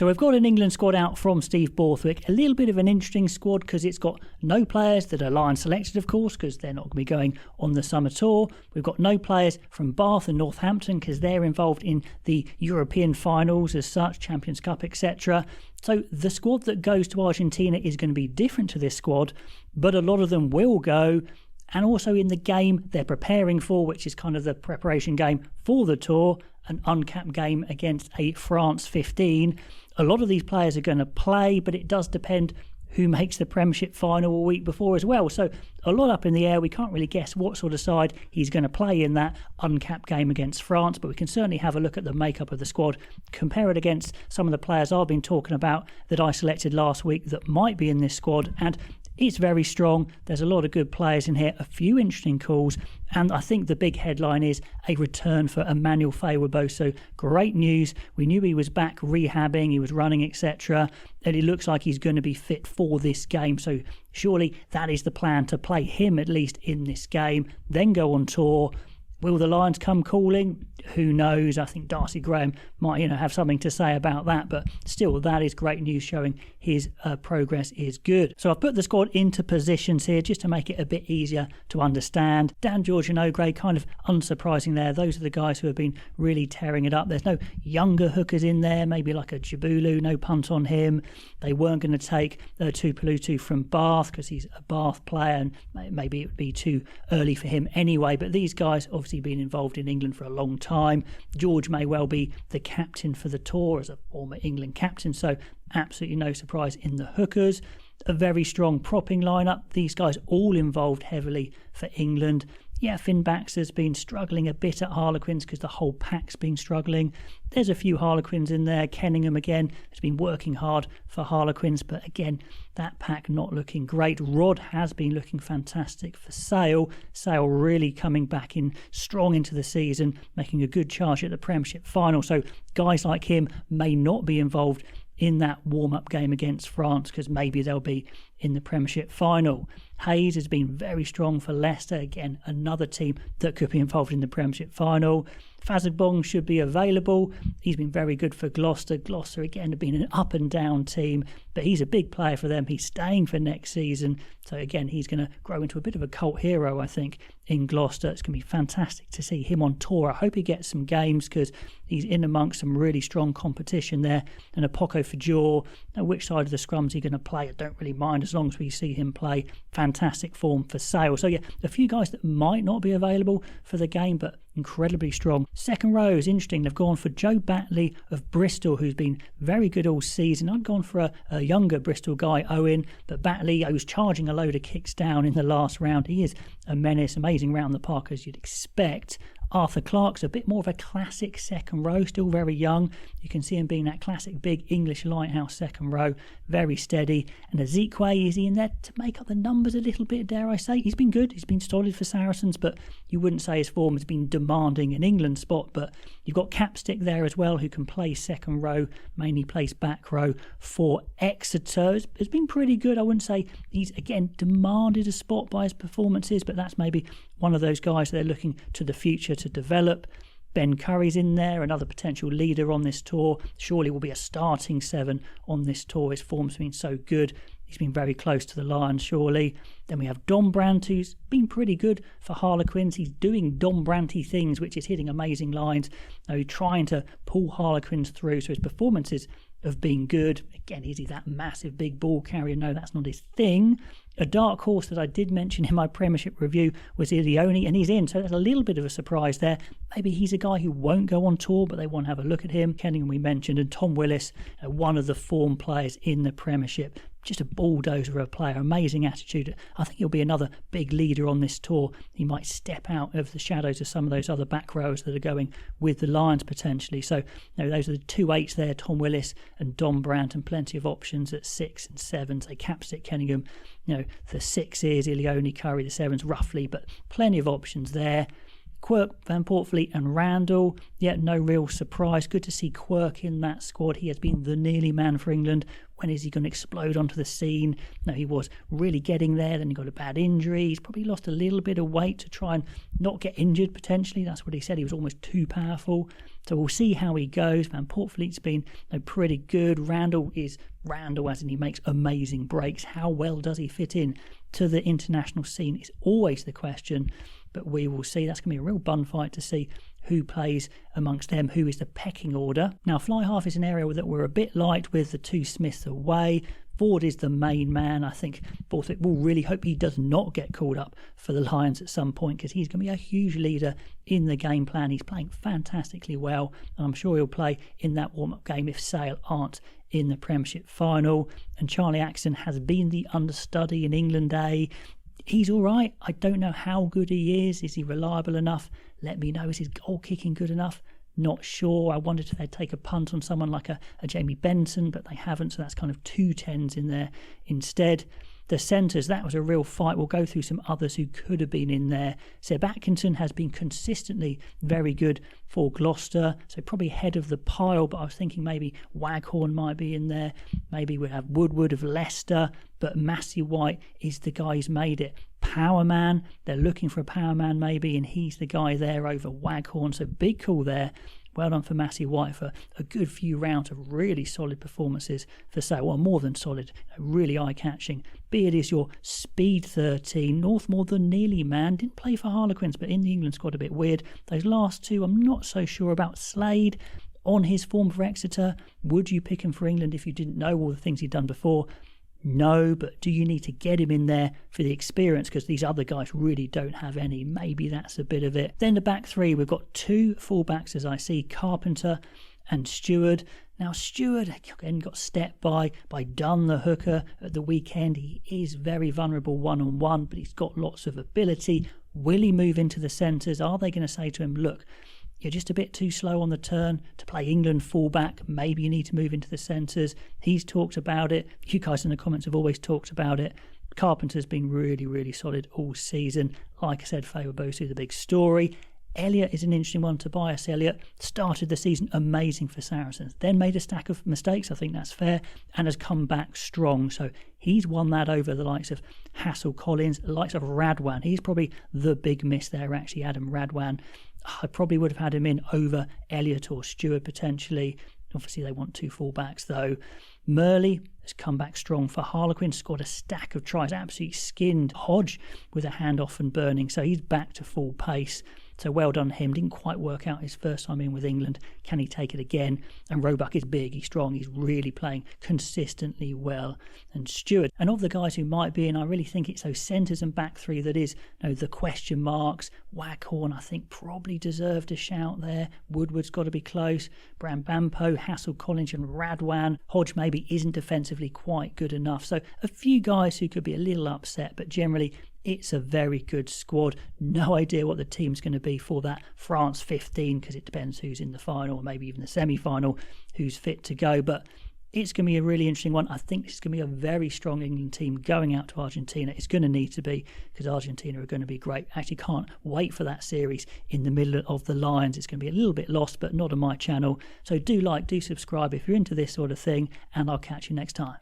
So we've got an England squad out from Steve Borthwick. A little bit of an interesting squad because it's got no players that are Lions selected, of course, because they're not going to be going on the summer tour. We've got no players from Bath and Northampton because they're involved in the European finals as such, Champions Cup, etc. So the squad that goes to Argentina is going to be different to this squad, but a lot of them will go. And also in the game they're preparing for, which is kind of the preparation game for the tour, an uncapped game against a France 15. A lot of these players are going to play, but it does depend who makes the Premiership final a week before as well. So a lot up in the air. We can't really guess what sort of side he's going to play in that uncapped game against France, but we can certainly have a look at the makeup of the squad, compare it against some of the players I've been talking about that I selected last week that might be in this squad, and it's very strong. There's a lot of good players in here, a few interesting calls, and I think the big headline is a return for Emmanuel Feyi-Waboso. Great news. We knew he was back rehabbing, he was running, etc. And it looks like he's going to be fit for this game. So surely that is the plan, to play him at least in this game, then go on tour. Will the Lions come calling? Who knows? I think Darcy Graham might, have something to say about that. But still, that is great news showing his progress is good. So I've put the squad into positions here just to make it a bit easier to understand. Dan, George and O'Gray, kind of unsurprising there. Those are the guys who have been really tearing it up. There's no younger hookers in there, maybe like a Jabulu, no punt on him. They weren't going to take Tupelutu from Bath because he's a Bath player and maybe it would be too early for him anyway. But these guys obviously been involved in England for a long time. George may well be the captain for the tour as a former England captain, so absolutely no surprise in the hookers. A very strong propping lineup. These guys all involved heavily for England. Yeah, Finn Baxter's been struggling a bit at Harlequins because the whole pack's been struggling. There's a few Harlequins in there. Kenningham again has been working hard for Harlequins, but again, that pack not looking great. Rod has been looking fantastic for Sale. Sale really coming back in strong into the season, making a good charge at the Premiership final. So guys like him may not be involved in that warm-up game against France because maybe they'll be in the Premiership final. Hayes has been very strong for Leicester. Again, another team that could be involved in the Premiership final. Fazagbong should be available. He's been very good for Gloucester. Gloucester, again, have been an up and down team, but he's a big player for them. He's staying for next season. So, again, he's going to grow into a bit of a cult hero, I think, in Gloucester. It's going to be fantastic to see him on tour. I hope he gets some games because he's in amongst some really strong competition there. And Apoko Fajor, which side of the scrums is he going to play? I don't really mind as long as we see him play. Fantastic form for Sale. So, yeah, a few guys that might not be available for the game, but incredibly strong. Second row is interesting. They've gone for Joe Batley of Bristol, who's been very good all season. I'd gone for a younger Bristol guy, Owen, but Batley, who was charging a load of kicks down in the last round. He is a menace, amazing round the park as you'd expect. Arthur Clark's a bit more of a classic second row, still very young. You can see him being that classic big English lighthouse second row, very steady. And Ezekwe, is he in there to make up the numbers a little bit, dare I say? He's been good, he's been solid for Saracens, but you wouldn't say his form has been demanding an England spot. But you've got Capstick there as well, who can play second row, mainly plays back row for Exeter. Has been pretty good. I wouldn't say he's, again, demanded a spot by his performances, but that's maybe one of those guys they're looking to the future to develop. Ben Curry's in there, another potential leader on this tour. Surely will be a starting 7 on this tour. His form's been so good. He's been very close to the Lions, surely. Then we have Dom Brandt, who's been pretty good for Harlequins. He's doing Dom Brandt-y things, which is hitting amazing lines. He's trying to pull Harlequins through, so his performances have been good. Again, is he that massive big ball carrier? No, that's not his thing. A dark horse that I did mention in my Premiership review was Ilioni, and he's in, so that's a little bit of a surprise there. Maybe he's a guy who won't go on tour, but they want to have a look at him. Kenningham we mentioned, and Tom Willis, one of the form players in the Premiership. Just a bulldozer of a player, amazing attitude. I think he'll be another big leader on this tour. He might step out of the shadows of some of those other back rows that are going with the Lions potentially. So those are the 2 8s there, Tom Willis and Dom Brandt, and plenty of options at 6 and 7. Say Capstick, Kenningham, the 6s, Ilioni, Curry, the 7s roughly, but plenty of options there. Quirk, Van Portfleet and Randall, yet no real surprise. Good to see Quirk in that squad. He has been the nearly man for England. When is he going to explode onto the scene? No, he was really getting there. Then he got a bad injury. He's probably lost a little bit of weight to try and not get injured potentially. That's what he said. He was almost too powerful. So we'll see how he goes. Van Portfleet's been pretty good. Randall is Randall, as in he makes amazing breaks. How well does he fit in to the international scene is always the question. But we will see. That's going to be a real bun fight to see who plays amongst them, who is the pecking order. Now, fly half is an area that we're a bit light with the two Smiths away. Ford is the main man. I think Borthwick will really hope he does not get called up for the Lions at some point, because he's going to be a huge leader in the game plan. He's playing fantastically well, and I'm sure he'll play in that warm-up game if Sale aren't in the Premiership final. And Charlie Axton has been the understudy in England A. He's all right. I don't know how good he is. Is he reliable enough? Let me know. Is his goal kicking good enough? Not sure. I wondered if they'd take a punt on someone like a Jamie Benson, but they haven't, so that's kind of 2 10s in there instead. The centres, that was a real fight. We'll go through some others who could have been in there. Seb Atkinson has been consistently very good for Gloucester, so probably head of the pile, but I was thinking maybe Waghorn might be in there. Maybe we'd have Woodward of Leicester, but Massey White is the guy who's made it. Power man, they're looking for a power man maybe, and he's the guy there over Waghorn, so big call there. Well done for Massey White for a good few rounds of really solid performances for Sale. Well, more than solid, really eye-catching. Beard is your speed 13. Northmore, the nearly man, didn't play for Harlequins, but in the England squad a bit weird. Those last two, I'm not so sure about. Slade, on his form for Exeter, would you pick him for England if you didn't know all the things he'd done before? No, but do you need to get him in there for the experience, because these other guys really don't have any? Maybe that's a bit of it. Then the back three, we've got 2 fullbacks as I see, Carpenter and Stewart. Now Stewart again got stepped by Dunn, the hooker, at the weekend. He is very vulnerable one-on-one, but he's got lots of ability. Will he move into the centres? Are they going to say to him, look, you're just a bit too slow on the turn to play England fullback. Maybe you need to move into the centres. He's talked about it. You guys in the comments have always talked about it. Carpenter's been really, really solid all season. Like I said, Feyi-Waboso, the big story. Elliott is an interesting one. Tobias Elliott started the season amazing for Saracens, then made a stack of mistakes, I think that's fair, and has come back strong. So he's won that over the likes of Hassel-Collins, the likes of Radwan. He's probably the big miss there, actually, Adam Radwan. I probably would have had him in over Elliott or Stewart potentially. Obviously, they want 2 fullbacks, though. Murley has come back strong for Harlequin, scored a stack of tries, absolutely skinned Hodge with a handoff and burning, so he's back to full pace. So well done him. Didn't quite work out his first time in with England. Can he take it again? And Roebuck is big, he's strong, he's really playing consistently well. And Stewart, and of the guys who might be in, I really think it's those centres and back three that is the question marks. Waghorn, I think, probably deserved a shout there. Woodward's got to be close. Brambanpo, Hassel-Collins and Radwan. Hodge maybe isn't defensively quite good enough. So a few guys who could be a little upset, but generally it's a very good squad. No idea what the team's going to be for that France 15, because it depends who's in the final or maybe even the semi-final, who's fit to go. But it's going to be a really interesting one. I think this is going to be a very strong England team going out to Argentina. It's going to need to be, because Argentina are going to be great. I actually can't wait for that series in the middle of the Lions. It's going to be a little bit lost, but not on my channel. So do subscribe if you're into this sort of thing, and I'll catch you next time.